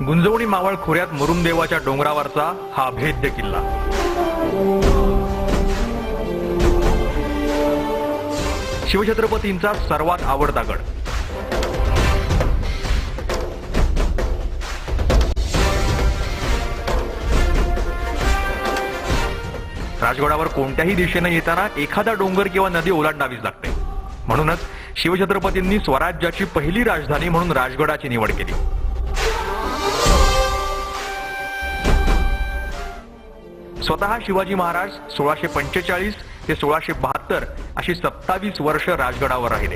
गुंजवणी मावळ खोऱ्यात मुरुमदेवाच्या डोंगरावरचा हा अभेद्य किल्ला. शिवछत्रपतींचा सर्वात आवडता गड. राजगडावर कोणत्याही दिशेने येताना एखादा डोंगर किंवा नदी ओलांडावीच लागते. म्हणूनच शिवछत्रपतींनी स्वराज्याची पहिली राजधानी म्हणून राजगडाची निवड केली. स्वतः शिवाजी महाराज 1645 ते 1672 अशी 27 वर्ष राजगडावर राहिले.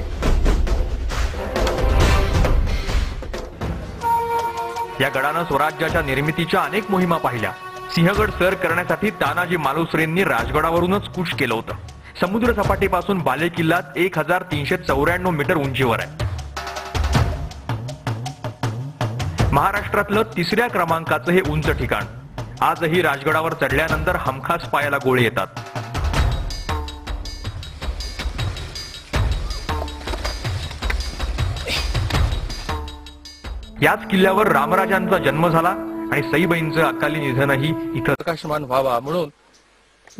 या गडानं स्वराज्याच्या निर्मितीच्या अनेक मोहिमा पाहिल्या. सिंहगड सर करण्यासाठी तानाजी मालुसरेंनी राजगडावरूनच कूच केलं होतं. समुद्र सपाटीपासून बालेकिल्ला 1394 मीटर उंचीवर आहे. महाराष्ट्रातलं 3ऱ्या क्रमांकाचं हे उंच ठिकाण आजही राजगडावर चढल्यानंतर हमखास पायाला गोळे येतात. याच किल्ल्यावर रामराजांचा जन्म झाला आणि सईबाईंचं अकाली निधनही इथं प्रकाशमान व्हावा म्हणून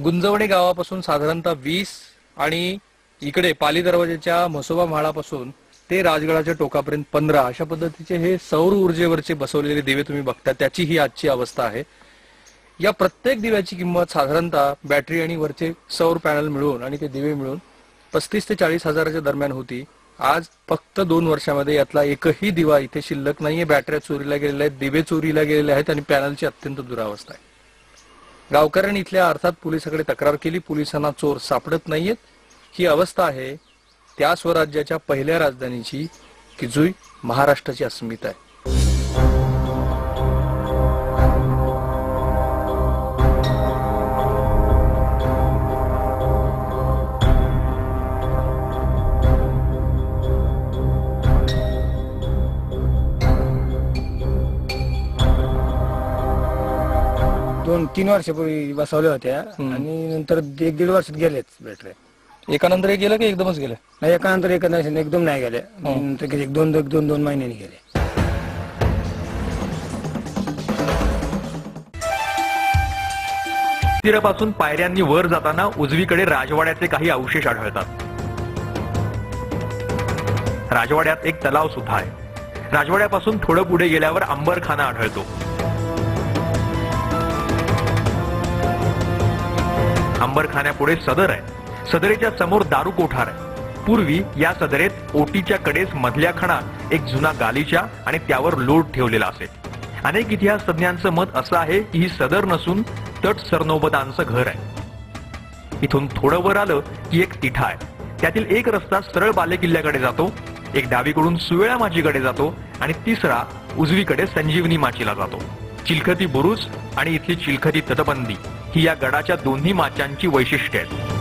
गुंजवणे गावापासून साधारणतः 20 आणि इकडे पाली दरवाजाच्या म्हसोबा म्हाळापासून ते राजगडाच्या टोकापर्यंत 15 अशा पद्धतीचे हे सौर ऊर्जेवरचे बसवलेले दिवे तुम्ही बघता. त्याची ही आजची अवस्था आहे. या प्रत्येक दिव्याची किंमत साधारणतः बॅटरी आणि वरचे सौर पॅनल मिळून आणि ते दिवे मिळून 35 ते 40 हजाराच्या दरम्यान होती. आज फक्त 2 वर्षामध्ये यातला एकही दिवा इथे शिल्लक नाहीये. बॅटऱ्या चोरीला गेलेल्या आहेत, दिवे चोरीला गेलेले आहेत आणि पॅनलची अत्यंत दुरावस्था आहे. गावकऱ्यांनी इथल्या अर्थात पोलिसाकडे तक्रार केली. पोलिसांना चोर सापडत नाहीयेत. ही अवस्था आहे त्या स्वराज्याच्या पहिल्या राजधानीची की जी महाराष्ट्राची अस्मिता आहे. दोन-तीन वर्षापूर्वी बसवल्या होत्या आणि नंतर 1-1.5 वर्षात गेलेच बॅटऱ्या. एकानंतर एक गेलं की एकदमच गेलं? नाही, एकानंतर एकदम नाही गेले. नंतर 1-2 महिन्यांनी गेले. तीरापासून पायऱ्यांनी वर जाताना उजवीकडे राजवाड्याचे काही अवशेष आढळतात. राजवाड्यात एक तलाव सुद्धा आहे. राजवाड्यापासून थोडं पुढे गेल्यावर अंबरखाना आढळतो. अंबरखान्यापुढे सदर आहे. सदरेच्या समोर दारू कोठार आहे. पूर्वी या सदरेत ओटीच्या कडेस मधल्या खणात एक जुना गालिचा आणि त्यावर लोट ठेवलेला असे. अनेक इतिहास तज्ञांचं मत असं आहे की ही सदर नसून तट सरनोबतांचं घर आहे. इथून थोडं वर आलं की एक तिठा आहे. त्यातील एक रस्ता सरळ बालेकिल्ल्याकडे जातो, एक डावीकडून सुवेळा माचीकडे जातो आणि तिसरा उजवीकडे संजीवनी माचीला जातो. चिलखती बुरुज आणि इथली चिलखती तटबंदी ही या गडाच्या दोन्ही माचांची वैशिष्ट्ये आहेत.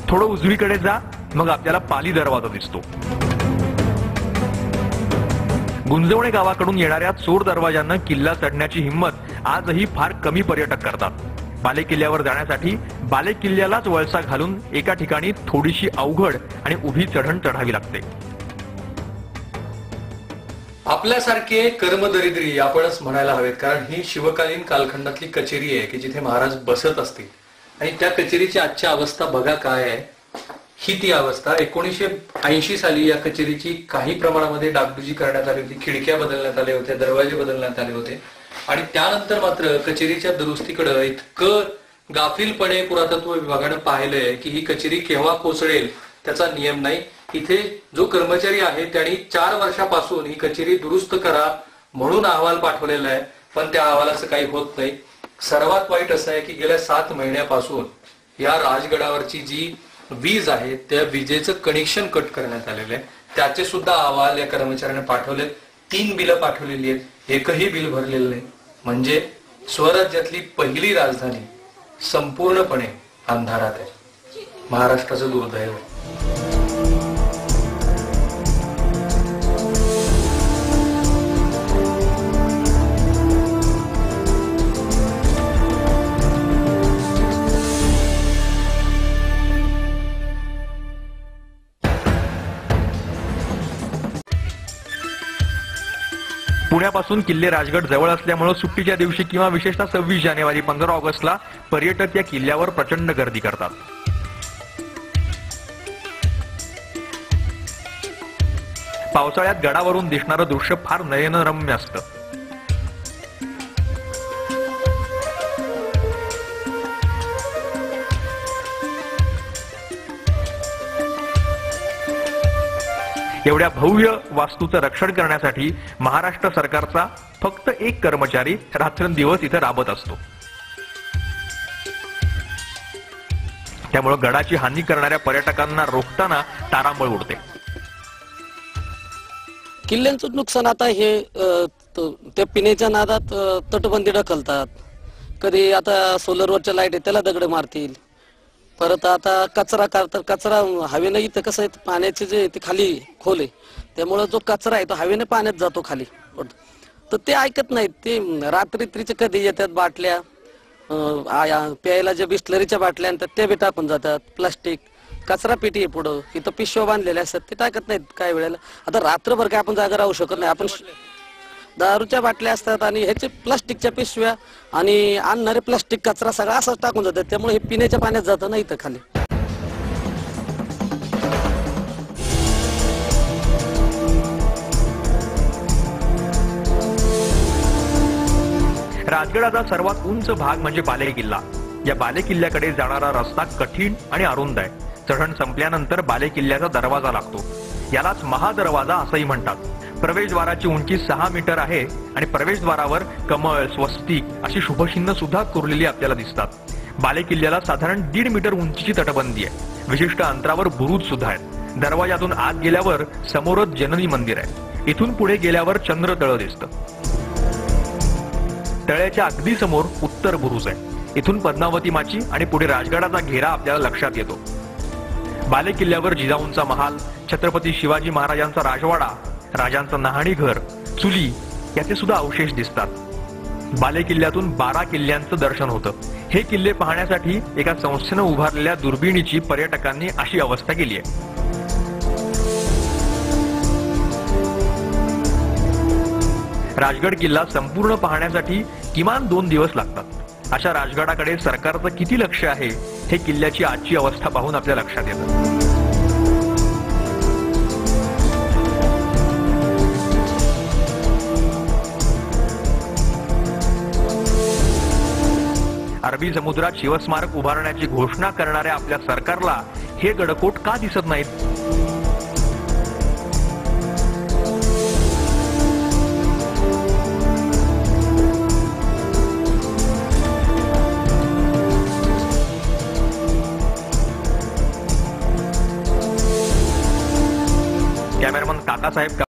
थोडं उजवीकडे जा, मग आपल्याला पाली दरवाजा दिसतो. गुंजवणे गावाकडून येणाऱ्या चोर दरवाजांना किल्ला चढण्याची हिंमत आजही फार कमी पर्यटक करतात. बालेकिल्ल्यावर जाण्यासाठी बालेकिल्ल्यालाच वळसा घालून एका ठिकाणी थोडीशी अवघड आणि उभी चढण चढावी लागते. आपल्यासारखे कर्मदरिद्री आपणच म्हणायला हवेत, कारण ही शिवकालीन कालखंडातली कचेरी आहे की जिथे महाराज बसत असतील. आणि त्या कचेरीची आजची अवस्था बघा काय आहे. ही ती अवस्था 1980 साली या कचेरीची काही प्रमाणामध्ये डागडुजी करण्यात आली होती. खिडक्या बदलण्यात आल्या होत्या, दरवाजे बदलण्यात आले होते. आणि त्यानंतर मात्र कचेरीच्या दुरुस्तीकडे इतकं गाफीलपणे पुरातत्व विभागानं पाहिलंय की ही कचेरी केव्हा कोसळेल त्याचा नियम नाही. इथे जो कर्मचारी आहे त्यांनी 4 वर्षापासून ही कचेरी दुरुस्त करा म्हणून अहवाल पाठवलेला आहे, पण त्या अहवालाचं काही होत नाही. सर्वात वाईट असं आहे की गेल्या 7 महिन्यापासून या राजगडावरची जी वीज आहे त्या विजेचं कनेक्शन कट करण्यात आलेलं आहे. त्याचे सुद्धा अहवाल या कर्मचाऱ्याने पाठवले. 3 बिलं पाठवलेली आहेत, एकही बिल भरलेलं नाही. म्हणजे स्वराज्यातली पहिली राजधानी संपूर्णपणे अंधारात आहे. महाराष्ट्राचं दुर्दैव आहे. पुण्यापासून किल्ले राजगड जवळ असल्यामुळे सुट्टीच्या दिवशी किंवा विशेषतः 26 जानेवारी 15 ऑगस्टला पर्यटक या किल्ल्यावर प्रचंड गर्दी करतात. पावसाळ्यात गडावरून दिसणारं दृश्य फार नयनरम्य असतं. एवढ्या भव्य वास्तूचं रक्षण करण्यासाठी महाराष्ट्र सरकारचा फक्त एक कर्मचारी रात्रंदिवस इथे राबत असतो. त्यामुळे गडाची हानी करणाऱ्या पर्यटकांना रोखताना तारांबळ उडते. किल्ल्यांचं नुकसान आता हे ते पिण्याच्या नादात तटबंदी ढकलतात. कधी आता सोलरवरच्या लाईट आहे त्याला दगड मारतील. परत आता कचरा करतात. कचरा हवेनं इथं कसं आहे पाण्याचे जे ते खाली खोल आहे त्यामुळं जो कचरा आहे तो हवेने पाण्यात जातो खाली. तर ते ऐकत नाहीत. ते रात्रीचे कधी येतात बाटल्या प्यायला ज्या बिस्लरीच्या बाटल्या आणतात त्या बी टाकून जातात. प्लास्टिक कचरा पेटी आहे पुढं इथं पिशव्या बांधलेल्या असतात ते टाकत नाहीत. काय वेळेला आता रात्रभर काय आपण जागा राहू शकत नाही. आपण दारूच्या बाटल्या असतात आणि ह्याचे प्लास्टिकच्या पिशव्या आणि आणणारे प्लास्टिक कचरा सगळा असाच टाकून जातात. त्यामुळे हे पिण्याच्या पाण्यात जातं ना इथं खाली. राजगडाचा सर्वात उंच भाग म्हणजे बालेकिल्ला. या बालेकिल्ल्याकडे जाणारा रस्ता कठीण आणि अरुंद आहे. चढण संपल्यानंतर बालेकिल्ल्याचा दरवाजा लागतो. यालाच महादरवाजा असंही म्हणतात. प्रवेशद्वाराची उंची 6 मीटर आहे आणि प्रवेशद्वारावर कमळ, स्वस्तिक अशी शुभचिन्ह सुद्धा कोरलेली आपल्याला दिसतात. बालेकिल्ल्याला साधारण 1.5 मीटर उंचीची तटबंदी आहे. विशिष्ट अंतरावर बुरुज सुद्धा आहेत. दरवाजातून आत गेल्यावर समोरच जननी मंदिर आहे. इथून पुढे गेल्यावर चंद्रतळ दिसतं. तळ्याच्या अगदी समोर उत्तर बुरुज आहे. इथून पद्मावती माची आणि पुढे राजगडाचा घेरा आपल्याला लक्षात येतो. बालेकिल्ल्यावर जिजाऊंचा महाल, छत्रपती शिवाजी महाराजांचा राजवाडा, राजांचं न्हाणी घर, चुली याचे सुद्धा अवशेष दिसतात. बालेकिल्ल्यातून 12 किल्ल्यांचं दर्शन होतं. हे किल्ले पाहण्यासाठी एका संस्थेनं उभारलेल्या दुर्बिणीची पर्यटकांनी अशी अवस्था केली आहे. राजगड किल्ला संपूर्ण पाहण्यासाठी किमान 2 दिवस लागतात. अशा राजगडाकडे सरकारचं किती लक्ष आहे हे किल्ल्याची आजची अवस्था पाहून आपल्या लक्षात येतं. अरबी समुद्रात शिवस्मारक उभारण्याची घोषणा करणाऱ्या आपल्या सरकारला हे गडकोट का दिसत नाहीत? कॅमेरामन काकासाहेब